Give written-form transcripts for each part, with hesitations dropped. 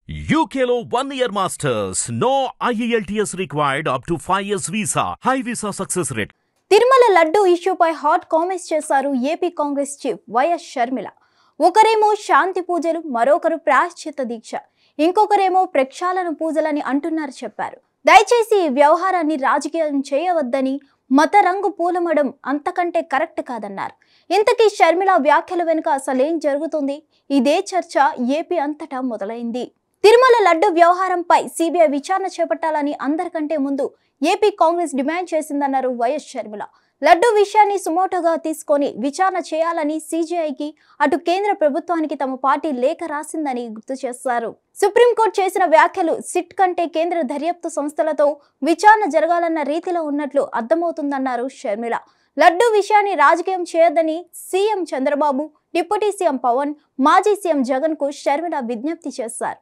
UKLO 1 year masters. No IELTS required up to 5 years visa. High visa success rate. Tirumala laddu ఇష్యూపై hot comments చేశారు AP Congress chief YS Sharmila. ఒకరేమో శాంతి పూజలు, మరొకరు ప్రాయశ్చిత్త దీక్ష, ఇంకొకరేమో ప్రక్షాళన పూజలని అంటున్నారు చెప్పారు. దయచేసి ఈ వ్యవహారాన్ని రాజకీయం చేయవద్దని, మత రంగు పూలమడం అంతకంటే కరెక్ట్ కాదన్నారు. ఇంతకీ షర్మిల వ్యాఖ్యల వెనుక అసలేం జరుగుతుంది? ఇదే చర్చ ఏపీ అంతటా మొదలైంది. తిరుమల లడ్డు వ్యవహారంపై సిబిఐ విచారణ చేపట్టాలని అందరికంటే ముందు ఏపీ కాంగ్రెస్ డిమాండ్ చేసిందన్నారు వైఎస్ షర్మిల. లడ్డు విషయాన్ని సుమోటోగా తీసుకొని విచారణ చేయాలని సిజేఐకి, అటు కేంద్ర ప్రభుత్వానికి తమ పార్టీ లేఖ రాసిందని గుర్తు చేశారు. సుప్రీంకోర్టు చేసిన వ్యాఖ్యలు సిట్ కంటే కేంద్ర దర్యాప్తు సంస్థలతో విచారణ జరగాలన్న రీతిలో ఉన్నట్లు అర్థమవుతుందన్నారు షర్మిల. లడ్డు విషయాన్ని రాజకీయం చేయొద్దని CM Chandrababu, deputy CM Pawan, మాజీ సీఎం జగన్ కు షర్మిల విజ్ఞప్తి చేశారు.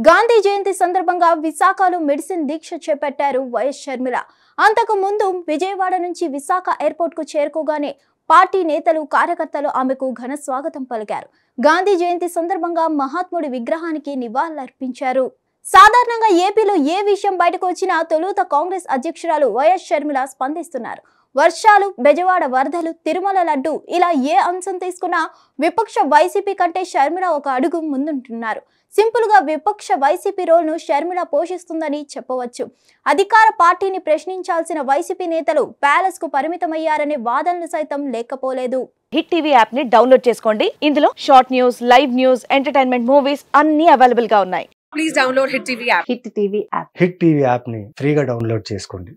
గాంధీ జయంతి సందర్భంగా విశాఖలో మెడిసిన్ దీక్ష చేపట్టారు వైఎస్ షర్మిల. అంతకు ముందు విజయవాడ నుంచి విశాఖ ఎయిర్పోర్ట్ కు చేరుకోగానే పార్టీ నేతలు, కార్యకర్తలు ఆమెకు ఘన స్వాగతం పలికారు. గాంధీ జయంతి సందర్భంగా మహాత్ముడి విగ్రహానికి నివాళులర్పించారు. సాధారణంగా ఏపీలో ఏ విషయం బయటకు వచ్చినా తొలుత కాంగ్రెస్ అధ్యక్షురాలు వైఎస్ షర్మిల స్పందిస్తున్నారు. వర్షాలు, బెజవాడ వరదలు, తిరుమల లడ్డు, ఇలా ఏ అంశం తీసుకున్నా విపక్ష వైసీపీ కంటే షర్మిల ఒక అడుగు ముందుంటున్నారు. సింపుల్ గా విపక్ష వైసీపీ రోల్ ను షర్మిల పోషిస్తుందని చెప్పవచ్చు. అధికార పార్టీని ప్రశ్నించాల్సిన వైసీపీ నేతలు ప్యాలెస్ కు పరిమితమయ్యారనే వాదనలు సైతం లేకపోలేదు. హిట్ టీవీ యాప్ ని డౌన్లోడ్ చేసుకోండి. ఇందులో short news, live news, entertainment movies అన్ని అవైలబుల్ గా ఉన్నాయి. Please download Hit TV app. Hit TV app. Hit TV app ని ఫ్రీగా డౌన్లోడ్ చేసుకోండి.